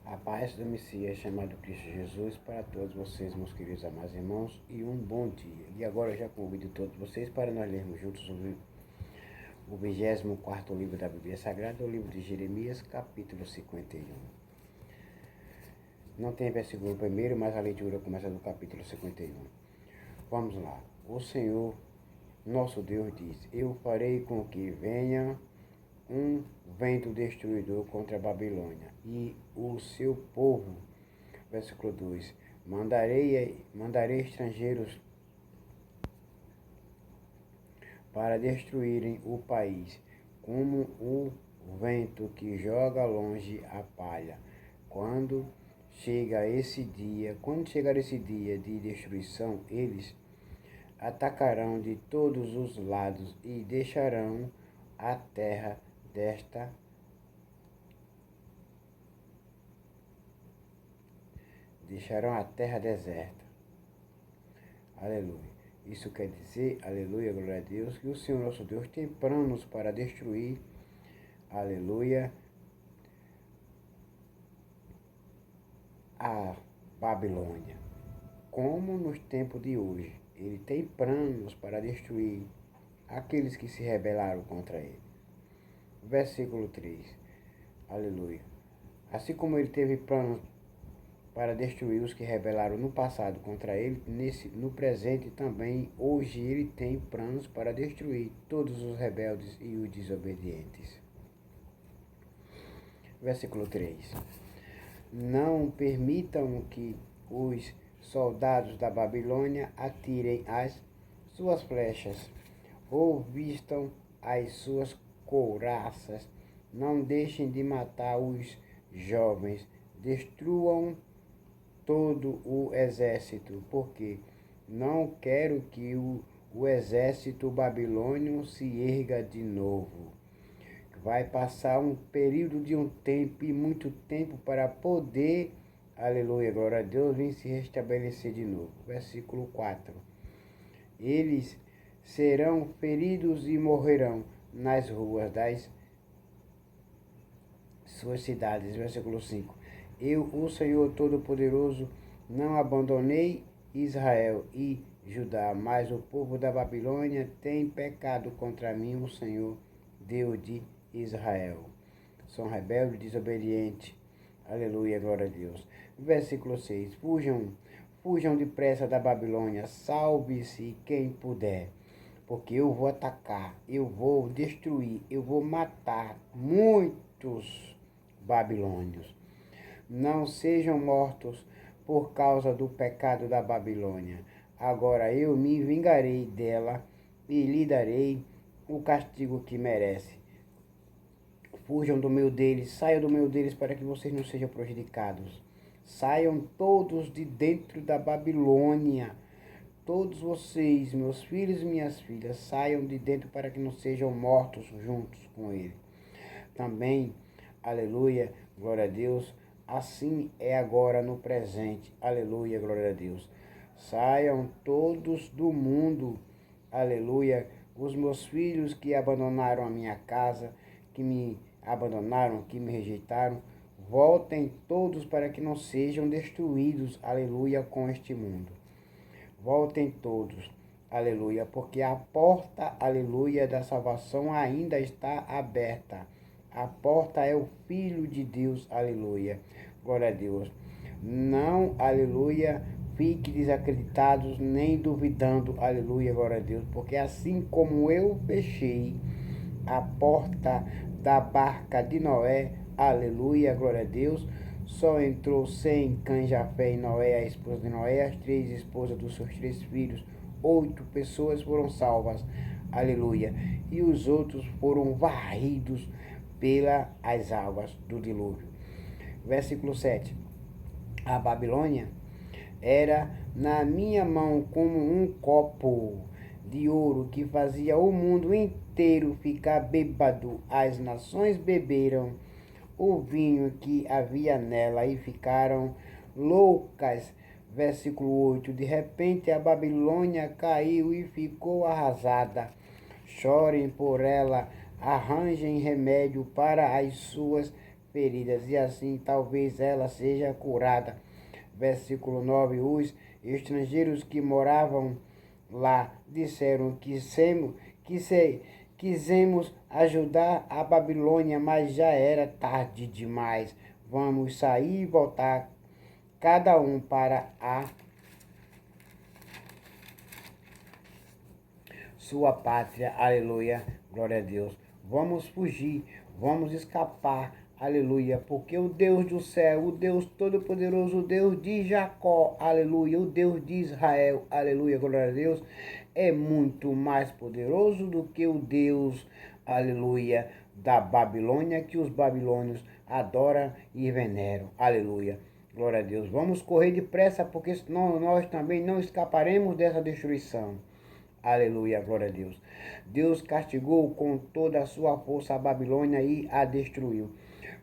A paz do Messias chamado Cristo Jesus para todos vocês, meus queridos amados irmãos, e um bom dia. E agora eu já convido todos vocês para nós lermos juntos o 24º livro da Bíblia Sagrada, o livro de Jeremias, capítulo 51. Não tem versículo primeiro, mas a leitura começa do capítulo 51. Vamos lá. O Senhor, nosso Deus, diz: Eu farei com que venha um vento destruidor contra a Babilônia e o seu povo. Versículo 2: Mandarei estrangeiros para destruírem o país, como o vento que joga longe a palha. Quando chegar esse dia de destruição, eles atacarão de todos os lados e deixarão a terra deserta. Aleluia. Isso quer dizer, aleluia, glória a Deus, que o Senhor nosso Deus tem planos para destruir, aleluia, a Babilônia. Como nos tempos de hoje, ele tem planos para destruir aqueles que se rebelaram contra ele. Versículo 3, aleluia. Assim como ele teve planos para destruir os que rebelaram no passado contra ele, no presente também, hoje ele tem planos para destruir todos os rebeldes e os desobedientes. Versículo 3. Não permitam que os soldados da Babilônia atirem as suas flechas ou vistam as suas couraças. Não deixem de matar os jovens. Destruam todo o exército, porque não quero que o exército babilônio se erga de novo. Vai passar um período de um tempo e muito tempo para poder, aleluia, glória a Deus, vir se restabelecer de novo. Versículo 4. Eles serão feridos e morrerão nas ruas das suas cidades. Versículo 5. Eu, o Senhor Todo-Poderoso, não abandonei Israel e Judá, mas o povo da Babilônia tem pecado contra mim, o Senhor, Deus de Israel. São rebeldes e desobedientes. Aleluia, glória a Deus. Versículo 6. Fujam depressa da Babilônia, salve-se quem puder, porque eu vou atacar, eu vou destruir, eu vou matar muitos babilônios. Não sejam mortos por causa do pecado da Babilônia. Agora eu me vingarei dela e lhe darei o castigo que merece. Fujam do meio deles, saiam do meio deles para que vocês não sejam prejudicados. Saiam todos de dentro da Babilônia. Todos vocês, meus filhos e minhas filhas, saiam de dentro para que não sejam mortos juntos com ele. Também, aleluia, glória a Deus, assim é agora no presente, aleluia, glória a Deus. Saiam todos do mundo, aleluia, os meus filhos que abandonaram a minha casa, que me abandonaram, que me rejeitaram, voltem todos para que não sejam destruídos, aleluia, com este mundo. Voltem todos, aleluia, porque a porta, aleluia, da salvação ainda está aberta. A porta é o Filho de Deus, aleluia, glória a Deus. Não, aleluia, fique desacreditados, nem duvidando, aleluia, glória a Deus, porque assim como eu fechei a porta da barca de Noé, aleluia, glória a Deus, só entrou Sem, Cã, Jafé e Noé, a esposa de Noé, as 3 esposas dos seus 3 filhos. 8 pessoas foram salvas, aleluia, e os outros foram varridos pelas águas do dilúvio. Versículo 7. A Babilônia era na minha mão como um copo de ouro que fazia o mundo inteiro ficar bêbado. As nações beberam o vinho que havia nela e ficaram loucas. Versículo 8. De repente a Babilônia caiu e ficou arrasada. Chorem por ela, arranjem remédio para as suas feridas, e assim talvez ela seja curada. Versículo 9. Os estrangeiros que moravam lá disseram quisemos ajudar a Babilônia, mas já era tarde demais. Vamos sair e voltar, cada um para a sua pátria. Aleluia, glória a Deus. Vamos fugir, vamos escapar, aleluia, porque o Deus do céu, o Deus todo-poderoso, o Deus de Jacó, aleluia, o Deus de Israel, aleluia, glória a Deus, é muito mais poderoso do que o Deus, aleluia, da Babilônia, que os babilônios adoram e veneram, aleluia. Glória a Deus. Vamos correr depressa, porque senão nós também não escaparemos dessa destruição. Aleluia, glória a Deus. Deus castigou com toda a sua força a Babilônia e a destruiu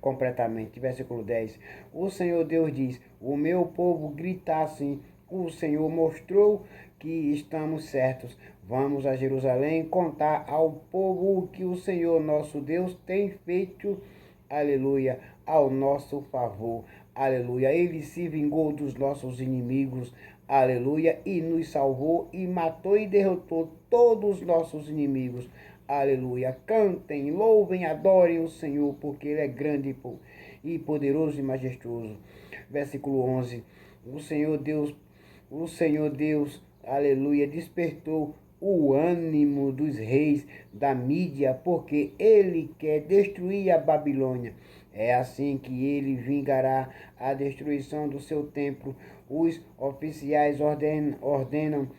completamente. Versículo 10. O Senhor Deus diz: o meu povo grita assim, o Senhor mostrou que estamos certos. Vamos a Jerusalém contar ao povo o que o Senhor nosso Deus tem feito, aleluia, ao nosso favor. Aleluia, ele se vingou dos nossos inimigos, aleluia, e nos salvou e matou e derrotou todos os nossos inimigos, aleluia. Cantem, louvem, adorem o Senhor, porque ele é grande e poderoso e majestoso. Versículo 11. O Senhor Deus, aleluia, despertou o ânimo dos reis da Mídia, porque ele quer destruir a Babilônia. É assim que ele vingará a destruição do seu templo. Os oficiais ordenam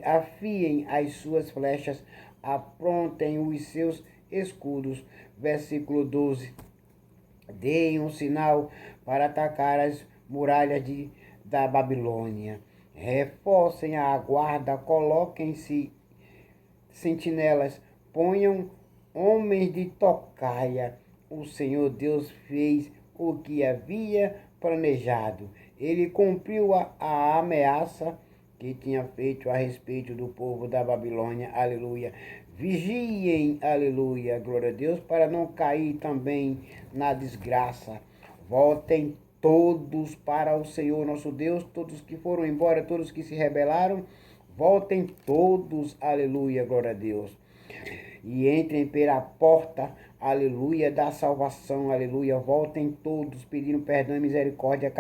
afiem as suas flechas, aprontem os seus escudos. Versículo 12. Deem um sinal para atacar as muralhas da Babilônia. Reforcem a guarda, coloquem-se sentinelas, ponham homens de tocaia. O Senhor Deus fez o que havia planejado. Ele cumpriu a ameaça que tinha feito a respeito do povo da Babilônia. Aleluia. Vigiem, aleluia, glória a Deus, para não cair também na desgraça. Voltem todos para o Senhor nosso Deus, todos que foram embora, todos que se rebelaram, voltem todos, aleluia, glória a Deus. E entrem pela porta, aleluia, da salvação, aleluia. Voltem todos pedindo perdão e misericórdia,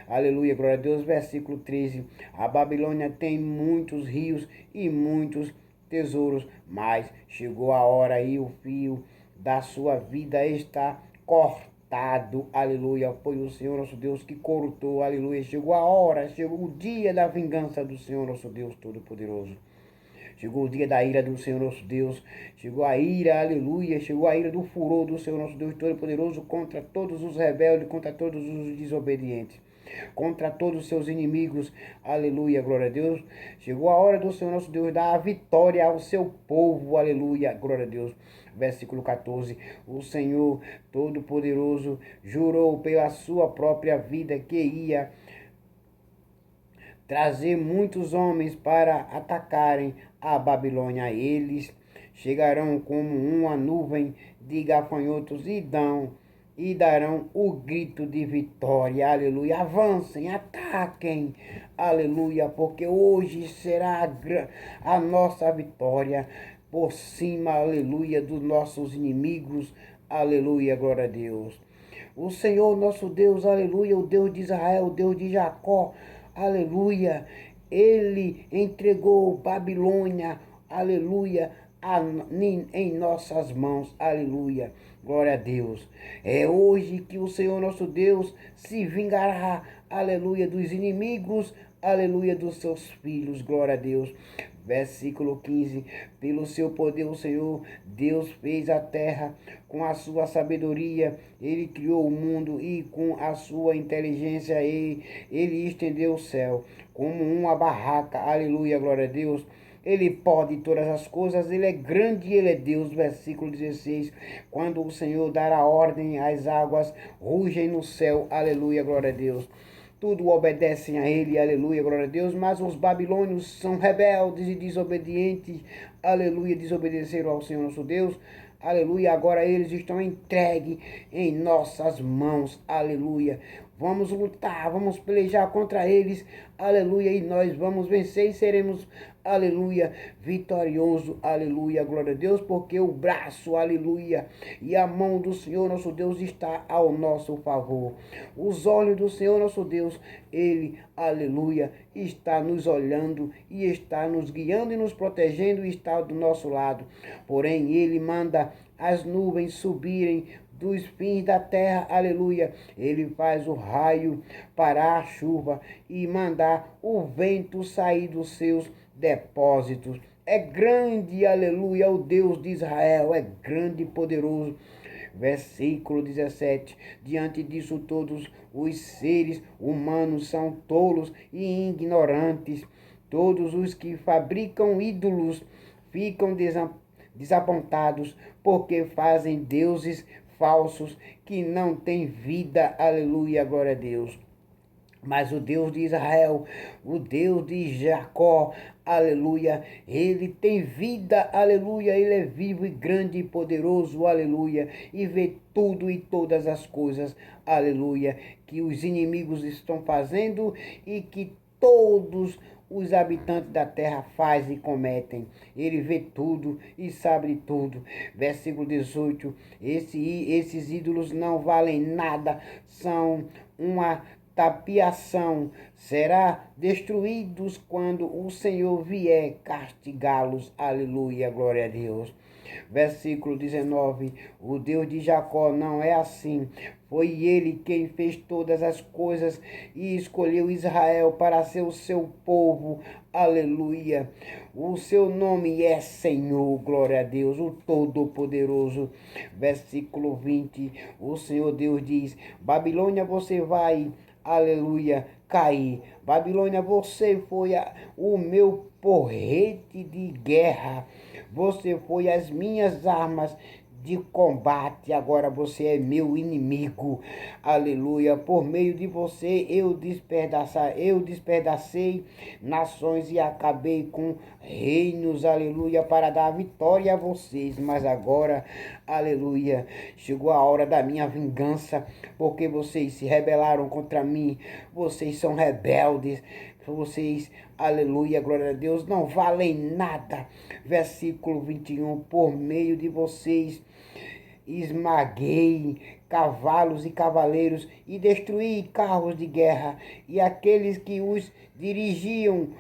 aleluia, glória a Deus. Versículo 13. A Babilônia tem muitos rios e muitos tesouros, mas chegou a hora e o fio da sua vida está cortado, aleluia. Foi o Senhor nosso Deus que cortou, aleluia. Chegou a hora, chegou o dia da vingança do Senhor nosso Deus Todo-Poderoso. Chegou o dia da ira do Senhor nosso Deus. Chegou a ira, aleluia. Chegou a ira do furor do Senhor nosso Deus Todo-Poderoso contra todos os rebeldes, contra todos os desobedientes, contra todos os seus inimigos. Aleluia, glória a Deus. Chegou a hora do Senhor nosso Deus dar a vitória ao seu povo. Aleluia, glória a Deus. Versículo 14. O Senhor Todo-Poderoso jurou pela sua própria vida que ia trazer muitos homens para atacarem a Babilônia. Eles chegarão como uma nuvem de gafanhotos e darão o grito de vitória, aleluia. Avancem, ataquem, aleluia, porque hoje será a nossa vitória por cima, aleluia, dos nossos inimigos, aleluia, glória a Deus. O Senhor nosso Deus, aleluia, o Deus de Israel, o Deus de Jacó, aleluia, ele entregou Babilônia, aleluia, em nossas mãos, aleluia, glória a Deus. É hoje que o Senhor nosso Deus se vingará, aleluia, dos inimigos, aleluia, dos seus filhos, glória a Deus. Versículo 15. Pelo seu poder o Senhor Deus fez a terra, com a sua sabedoria ele criou o mundo, e com a sua inteligência ele estendeu o céu como uma barraca, aleluia, glória a Deus. Ele pode todas as coisas, ele é grande e ele é Deus. Versículo 16. Quando o Senhor dar a ordem, as águas rugem no céu, aleluia, glória a Deus. Tudo obedecem a ele, aleluia, glória a Deus. Mas os babilônios são rebeldes e desobedientes, aleluia, desobedeceram ao Senhor nosso Deus, aleluia, agora eles estão entregues em nossas mãos, aleluia. Vamos lutar, vamos pelejar contra eles, aleluia, e nós vamos vencer e seremos, aleluia, vitorioso, aleluia, glória a Deus, porque o braço, aleluia, e a mão do Senhor nosso Deus está ao nosso favor. Os olhos do Senhor nosso Deus, ele, aleluia, está nos olhando e está nos guiando e nos protegendo e está do nosso lado. Porém, ele manda as nuvens subirem dos fins da terra, aleluia. Ele faz o raio parar a chuva e mandar o vento sair dos seus depósitos. É grande, aleluia, o Deus de Israel, é grande e poderoso. Versículo 17. Diante disso, todos os seres humanos são tolos e ignorantes. Todos os que fabricam ídolos ficam desapontados, porque fazem deuses falsos que não têm vida, aleluia, glória a Deus. Mas o Deus de Israel, o Deus de Jacó, aleluia, ele tem vida, aleluia, ele é vivo e grande e poderoso, aleluia, e vê tudo e todas as coisas, aleluia, que os inimigos estão fazendo e que todos os habitantes da terra fazem e cometem. Ele vê tudo e sabe tudo. Versículo 18. Esses ídolos não valem nada, são uma tapiação. Será destruídos quando o Senhor vier castigá-los. Aleluia, glória a Deus. Versículo 19. O Deus de Jacó não é assim. Foi ele quem fez todas as coisas e escolheu Israel para ser o seu povo. Aleluia. O seu nome é Senhor, glória a Deus, o Todo-Poderoso. Versículo 20. O Senhor Deus diz: Babilônia, você vai, aleluia, cair. Babilônia, você foi o meu porrete de guerra. Você foi as minhas armas de combate, agora você é meu inimigo, aleluia. Por meio de você eu despedacei nações e acabei com reinos, aleluia, para dar vitória a vocês. Mas agora, aleluia, chegou a hora da minha vingança, porque vocês se rebelaram contra mim, vocês são rebeldes, vocês, aleluia, glória a Deus, não valem nada. Versículo 21, por meio de vocês esmaguei cavalos e cavaleiros e destruí carros de guerra e aqueles que os dirigiam.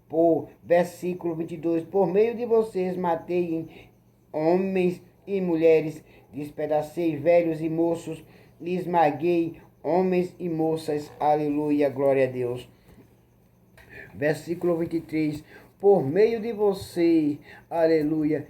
Por versículo 22, por meio de vocês matei homens e mulheres, despedacei velhos e moços, e esmaguei homens e moças, aleluia, glória a Deus. Versículo 23, por meio de você, aleluia,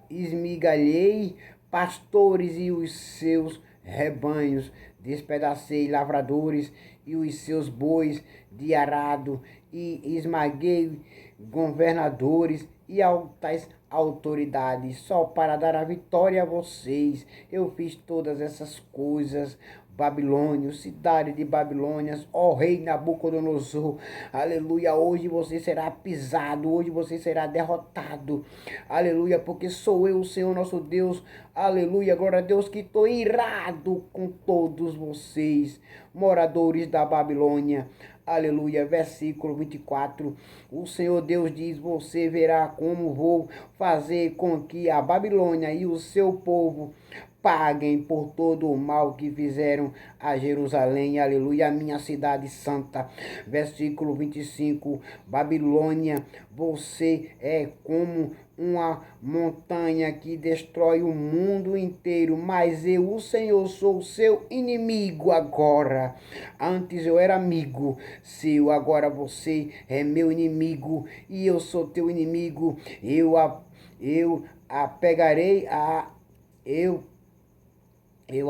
esmigalhei pastores e os seus rebanhos, despedacei lavradores e os seus bois de arado, e esmaguei governadores e altas autoridades, só para dar a vitória a vocês. Eu fiz todas essas coisas. Babilônia, cidade de Babilônias, ó rei Nabucodonosor, aleluia, hoje você será pisado, hoje você será derrotado, aleluia, porque sou eu, o Senhor nosso Deus, aleluia, glória a Deus, que estou irado com todos vocês, moradores da Babilônia, aleluia. Versículo 24, o Senhor Deus diz: você verá como vou fazer com que a Babilônia e o seu povo paguem por todo o mal que fizeram a Jerusalém, aleluia, a minha cidade santa. Versículo 25, Babilônia, você é como uma montanha que destrói o mundo inteiro, mas eu, o Senhor, sou seu inimigo agora. Antes eu era amigo seu, agora você é meu inimigo e eu sou teu inimigo. Eu a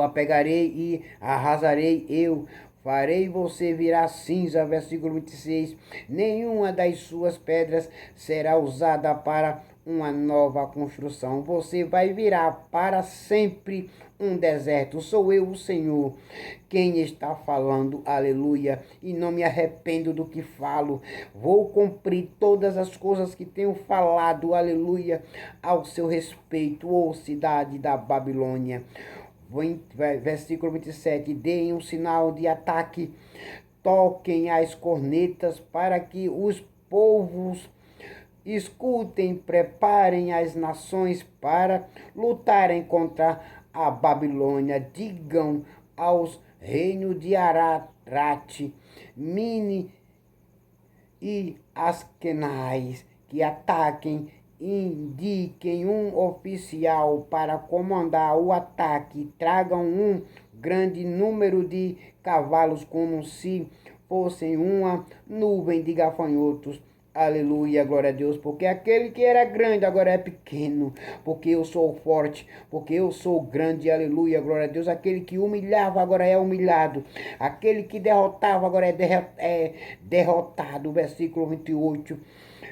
pegarei e arrasarei, eu farei você virar cinza. Versículo 26, nenhuma das suas pedras será usada para uma nova construção. Você vai virar para sempre um deserto. Sou eu, o Senhor, quem está falando, aleluia, e não me arrependo do que falo. Vou cumprir todas as coisas que tenho falado, aleluia, ao seu respeito, ó cidade da Babilônia. Versículo 27, deem um sinal de ataque, toquem as cornetas para que os povos escutem, preparem as nações para lutarem contra a Babilônia. Digam aos reinos de Ararate, Mini e Askenaz que ataquem, indiquem um oficial para comandar o ataque, tragam um grande número de cavalos como se fossem uma nuvem de gafanhotos. Aleluia, glória a Deus, porque aquele que era grande agora é pequeno, porque eu sou forte, porque eu sou grande, aleluia, glória a Deus. Aquele que humilhava agora é humilhado, aquele que derrotava agora é derrotado. Versículo 28.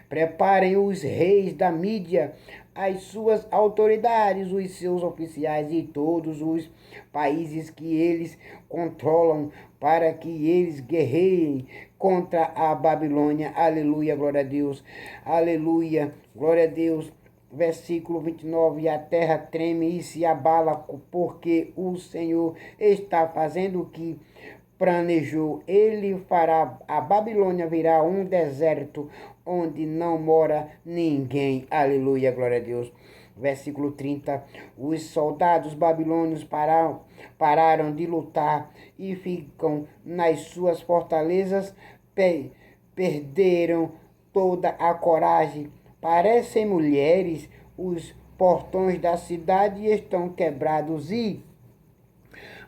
Preparem os reis da Mídia, as suas autoridades, os seus oficiais e todos os países que eles controlam, para que eles guerreiem contra a Babilônia. Aleluia, glória a Deus. Aleluia, glória a Deus. Versículo 29, a terra treme e se abala, porque o Senhor está fazendo o que planejou. Ele fará a Babilônia virar um deserto onde não mora ninguém. Aleluia, glória a Deus. Versículo 30, os soldados babilônios pararam de lutar e ficam nas suas fortalezas, perderam toda a coragem. Parecem mulheres, os portões da cidade estão quebrados e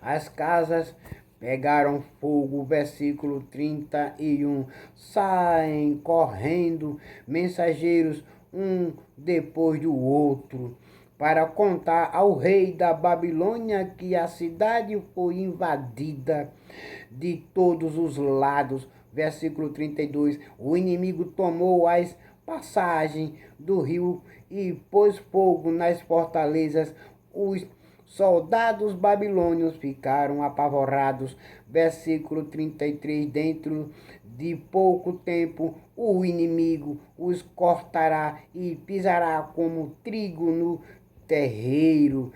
as casas pegaram fogo. Versículo 31. Saem correndo mensageiros um depois do outro para contar ao rei da Babilônia que a cidade foi invadida de todos os lados. Versículo 32. O inimigo tomou as passagens do rio e pôs fogo nas fortalezas. Os soldados babilônios ficaram apavorados. Versículo 33. Dentro de pouco tempo, o inimigo os cortará e pisará como trigo no terreiro.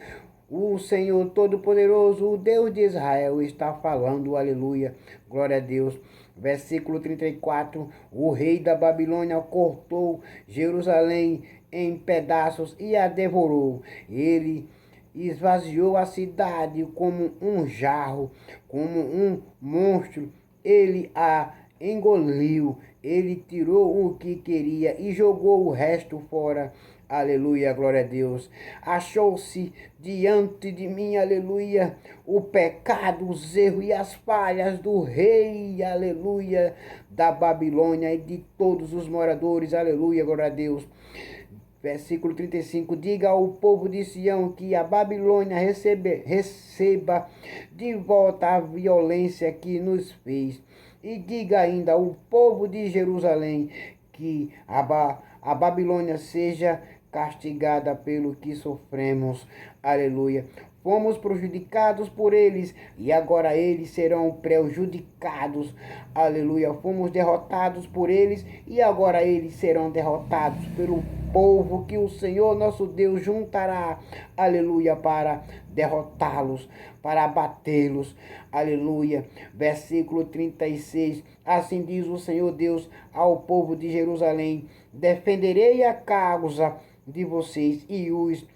O Senhor Todo-Poderoso, o Deus de Israel, está falando, aleluia, glória a Deus. Versículo 34, o rei da Babilônia cortou Jerusalém em pedaços e a devorou. Ele esvaziou a cidade como um jarro, como um monstro. Ele a engoliu, ele tirou o que queria e jogou o resto fora. Aleluia, glória a Deus. Achou-se diante de mim, aleluia, o pecado, os erros e as falhas do rei, aleluia, da Babilônia e de todos os moradores, aleluia, glória a Deus. Versículo 35, diga ao povo de Sião que a Babilônia receba de volta a violência que nos fez. E diga ainda ao povo de Jerusalém que a Babilônia seja castigada pelo que sofremos. Aleluia. Fomos prejudicados por eles e agora eles serão prejudicados. Aleluia. Fomos derrotados por eles e agora eles serão derrotados pelo povo que o Senhor nosso Deus juntará. Aleluia. Para derrotá-los, para abatê-los. Aleluia. Versículo 36. Assim diz o Senhor Deus ao povo de Jerusalém: defenderei a causa de vocês e os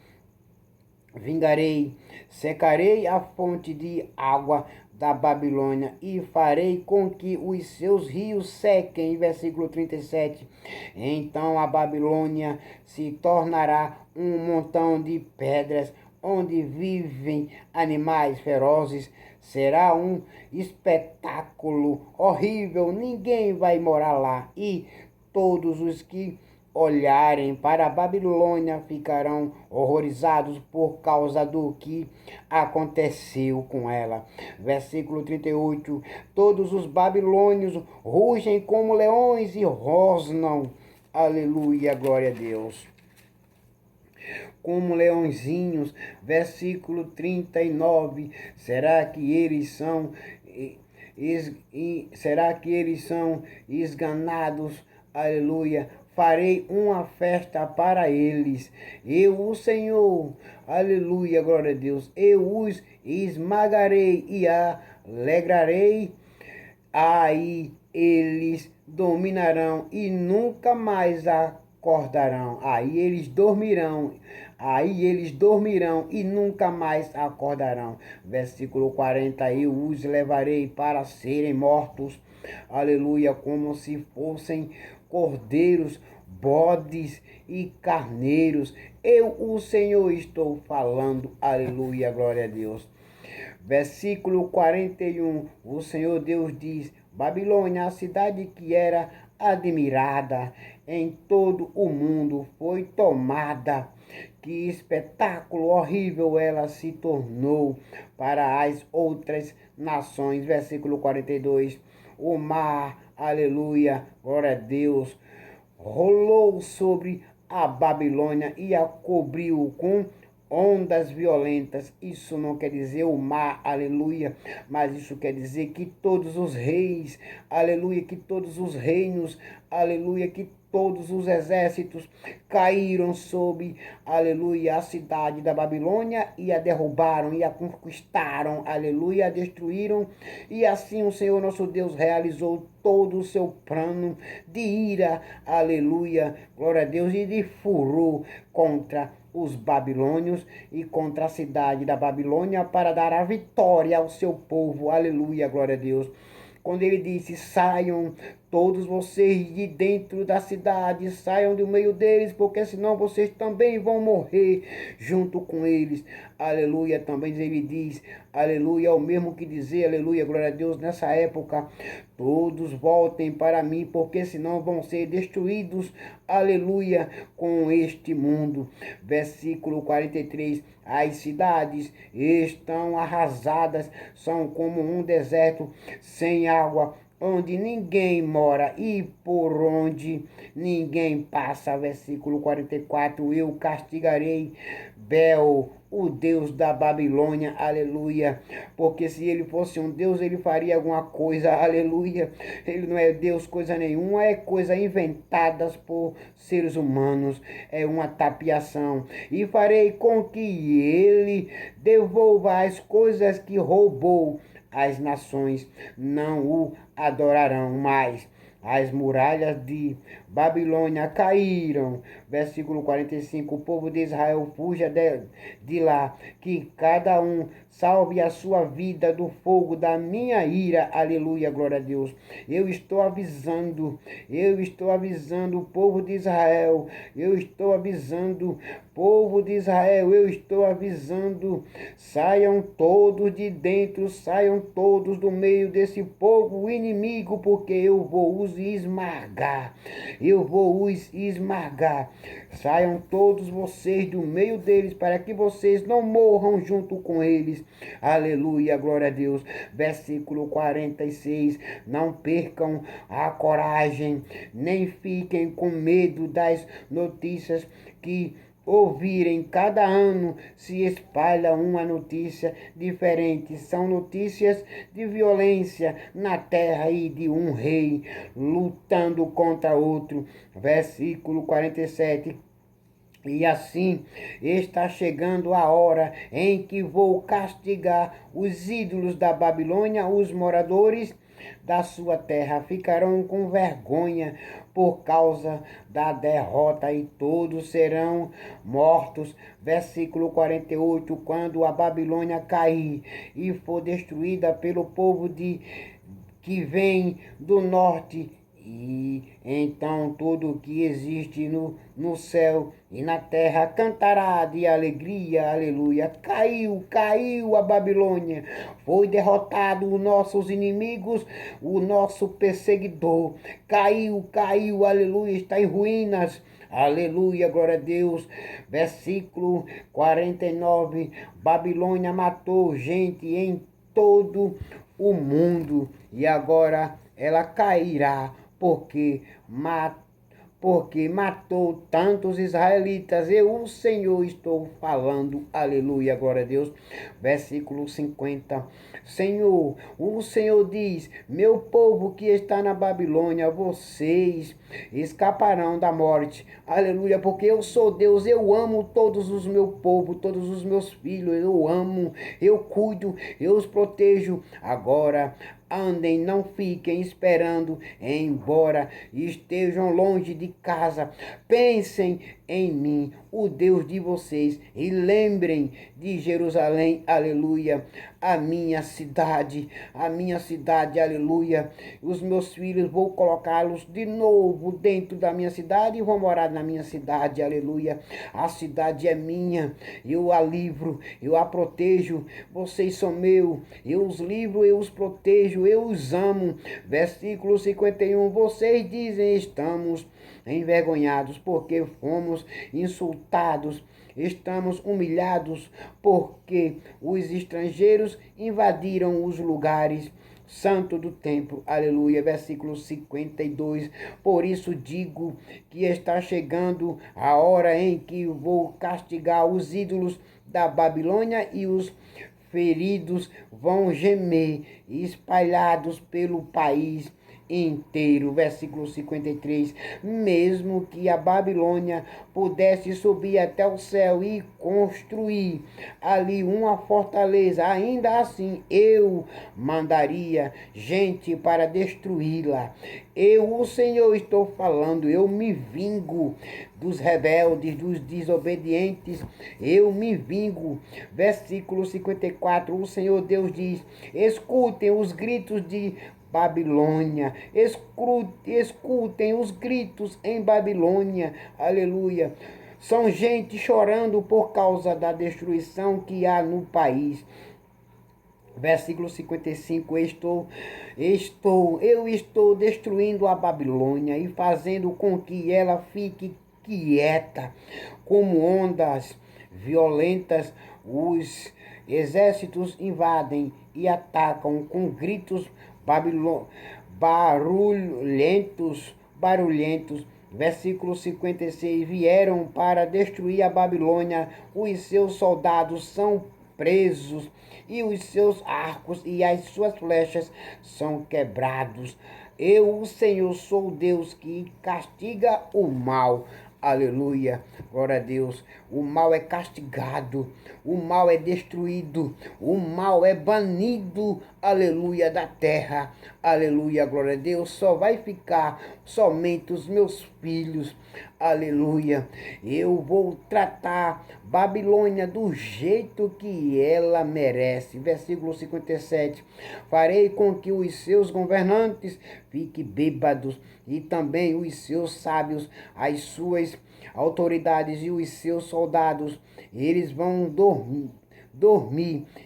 vingarei, secarei a fonte de água da Babilônia e farei com que os seus rios sequem. Versículo 37. Então a Babilônia se tornará um montão de pedras onde vivem animais ferozes. Será um espetáculo horrível, ninguém vai morar lá e todos os que olharem para a Babilônia ficarão horrorizados por causa do que aconteceu com ela. Versículo 38. Todos os babilônios rugem como leões e rosnam. Aleluia, glória a Deus. como leõezinhos. Versículo 39. Será que eles são esganados? Aleluia. Farei uma festa para eles. Eu, o Senhor, aleluia, glória a Deus. Eu os esmagarei e alegrarei. Aí eles dominarão e nunca mais acordarão. Aí eles dormirão e nunca mais acordarão. Versículo 40. Eu os levarei para serem mortos. Aleluia, como se fossem cordeiros, bodes e carneiros. Eu, o Senhor, estou falando. Aleluia, glória a Deus. Versículo 41, o Senhor Deus diz: Babilônia, a cidade que era admirada em todo o mundo, foi tomada. Que espetáculo horrível ela se tornou para as outras nações. Versículo 42, o mar, aleluia, glória a Deus, rolou sobre a Babilônia e a cobriu com ondas violentas. Isso não quer dizer o mar, aleluia, mas isso quer dizer que todos os reis, aleluia, que todos os reinos, aleluia, que todos os exércitos caíram sobre, aleluia, a cidade da Babilônia e a derrubaram e a conquistaram, aleluia, a destruíram. E assim o Senhor nosso Deus realizou todo o seu plano de ira, aleluia, glória a Deus, e de furor contra os babilônios e contra a cidade da Babilônia para dar a vitória ao seu povo, aleluia, glória a Deus. Quando ele disse: saiam todos vocês de dentro da cidade, saiam do meio deles, porque senão vocês também vão morrer junto com eles. Aleluia. Também ele diz, aleluia, é o mesmo que dizer, aleluia, glória a Deus, nessa época, todos voltem para mim, porque senão vão ser destruídos, aleluia, com este mundo. Versículo 43, as cidades estão arrasadas, são como um deserto sem água, onde ninguém mora e por onde ninguém passa. Versículo 44, eu castigarei Bel, o Deus da Babilônia, aleluia, porque se ele fosse um Deus, ele faria alguma coisa, aleluia. Ele não é Deus coisa nenhuma, é coisa inventadas por seres humanos, é uma tapiação. E farei com que ele devolva as coisas que roubou. As nações não o adorarão mais. As muralhas de Babilônia caíram. Versículo 45. O povo de Israel fuja de lá, que cada um salve a sua vida do fogo da minha ira. Aleluia, glória a Deus. Eu estou avisando o povo de Israel. Eu estou avisando povo de Israel, eu estou avisando, saiam todos de dentro, saiam todos do meio desse povo inimigo, porque eu vou os esmagar, saiam todos vocês do meio deles, para que vocês não morram junto com eles, aleluia, glória a Deus. Versículo 46, não percam a coragem, nem fiquem com medo das notícias que ouvirem. Cada ano se espalha uma notícia diferente. São notícias de violência na terra e de um rei lutando contra outro. Versículo 47. E assim está chegando a hora em que vou castigar os ídolos da Babilônia, os moradores da sua terra ficarão com vergonha por causa da derrota e todos serão mortos. Versículo 48, quando a Babilônia cair e for destruída pelo povo que vem do norte, e então tudo que existe no céu e na terra cantará de alegria, aleluia. Caiu a Babilônia, foi derrotado os nossos inimigos, o nosso perseguidor, caiu, aleluia, está em ruínas. Aleluia, glória a Deus. Versículo 49, Babilônia matou gente em todo o mundo e agora ela cairá, porque porque matou tantos israelitas. Eu, o Senhor, estou falando. Aleluia, glória a Deus. Versículo 50. Senhor, o Senhor diz: meu povo que está na Babilônia, vocês escaparão da morte. Aleluia, porque eu sou Deus, eu amo todos os meus povos, todos os meus filhos, eu amo, eu cuido, eu os protejo. Agora andem, não fiquem esperando, embora estejam longe de casa. Pensem em mim, o Deus de vocês, e lembrem de Jerusalém, aleluia, a minha cidade, aleluia. Os meus filhos, vou colocá-los de novo dentro da minha cidade e vão morar na minha cidade, aleluia. A cidade é minha, eu a livro, eu a protejo, vocês são meus, eu os livro, eu os protejo, eu os amo. Versículo 51, vocês dizem: estamos envergonhados porque fomos insultados, estamos humilhados porque os estrangeiros invadiram os lugares santo do templo, aleluia. Versículo 52, por isso digo que está chegando a hora em que vou castigar os ídolos da Babilônia, e os feridos vão gemer, espalhados pelo país inteiro. Versículo 53, mesmo que a Babilônia pudesse subir até o céu e construir ali uma fortaleza, ainda assim eu mandaria gente para destruí-la. Eu, o Senhor, estou falando, eu me vingo dos rebeldes, dos desobedientes, eu me vingo. Versículo 54, o Senhor Deus diz: escutem os gritos de Babilônia, escutem os gritos em Babilônia, aleluia. São gente chorando por causa da destruição que há no país. Versículo 55, eu estou destruindo a Babilônia e fazendo com que ela fique quieta, como ondas violentas. Os exércitos invadem e atacam com gritos barulhentos. Versículo 56, vieram para destruir a Babilônia, os seus soldados são presos, e os seus arcos e as suas flechas são quebrados. Eu, o Senhor, sou o Deus que castiga o mal. Aleluia, glória a Deus. O mal é castigado, o mal é destruído, o mal é banido, aleluia, da terra. Aleluia, glória a Deus. Só vai ficar somente os meus filhos. Aleluia. Eu vou tratar Babilônia do jeito que ela merece. Versículo 57. Farei com que os seus governantes fiquem bêbados, e também os seus sábios, as suas autoridades e os seus soldados. Eles vão dormir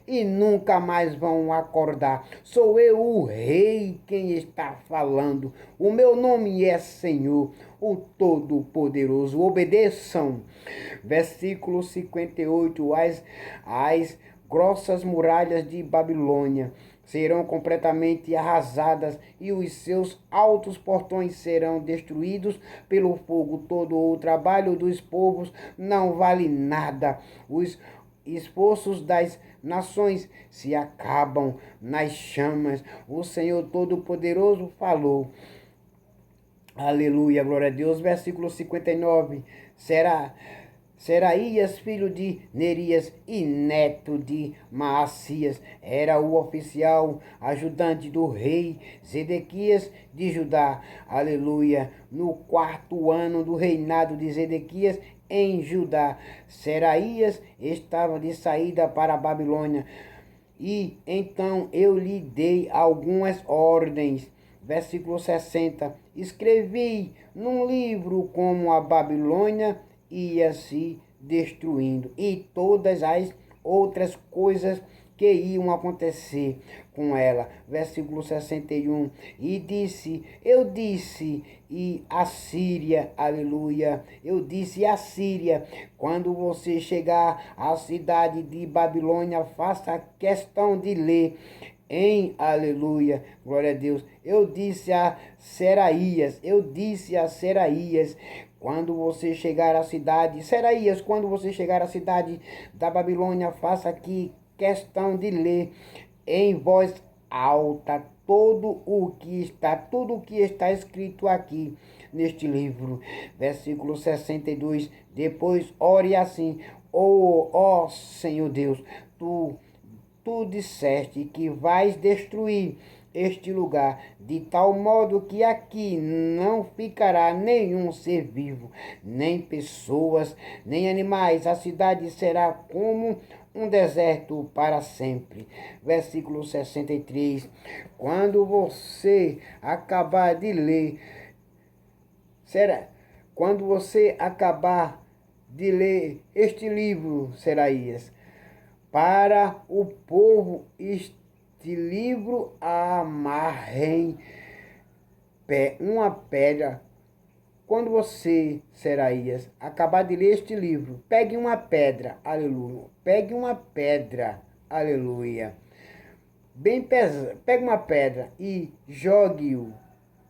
e nunca mais vão acordar. Sou eu, o rei, quem está falando. O meu nome é Senhor, o Todo-Poderoso. Obedeçam. Versículo 58. As grossas muralhas de Babilônia serão completamente arrasadas, e os seus altos portões serão destruídos pelo fogo. Todo o trabalho dos povos não vale nada. Os esforços das nações se acabam nas chamas. O Senhor Todo-Poderoso falou. Aleluia, glória a Deus. Versículo 59. Seraías, filho de Nerias e neto de Maacias, era o oficial ajudante do rei Zedequias de Judá. Aleluia. No 4º ano do reinado de Zedequias em Judá, Seraías estava de saída para a Babilônia. E então eu lhe dei algumas ordens. Versículo 60. Escrevi num livro como a Babilônia ia se destruindo, e todas as outras coisas que iam acontecer com ela. Versículo 61. Eu disse, e a Síria, aleluia, eu disse a Síria, quando você chegar à cidade de Babilônia, faça questão de ler aleluia, glória a Deus. Eu disse a Seraías, quando você chegar à cidade, Seraías, quando você chegar à cidade da Babilônia, faça aqui questão de ler em voz alta tudo o que está escrito aqui neste livro. Versículo 62. Depois ore assim: ó Senhor Deus, tu disseste que vais destruir este lugar, de tal modo que aqui não ficará nenhum ser vivo, nem pessoas, nem animais. A cidade será como um deserto para sempre. Versículo 63. Quando você acabar de ler, será? Quando você acabar de ler este livro, Seraías, para o povo este livro amarrem uma pedra. Quando você, Seraías, acabar de ler este livro, pegue uma pedra, aleluia. Pegue uma pedra, aleluia. Bem pesada, pegue uma pedra e jogue-o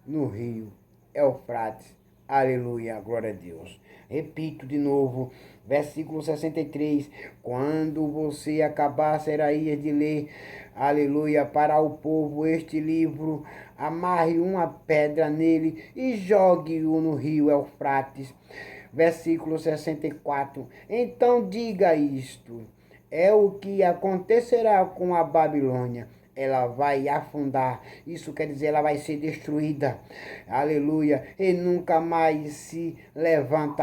no rio Eufrates. Aleluia, glória a Deus. Repito de novo, versículo 63. Quando você acabar, Seraías, de ler, aleluia, para o povo este livro, amarre uma pedra nele e jogue-o no rio Eufrates. Versículo 64. Então diga isto: é o que acontecerá com a Babilônia. Ela vai afundar, isso quer dizer, ela vai ser destruída, aleluia, e nunca mais se levantará.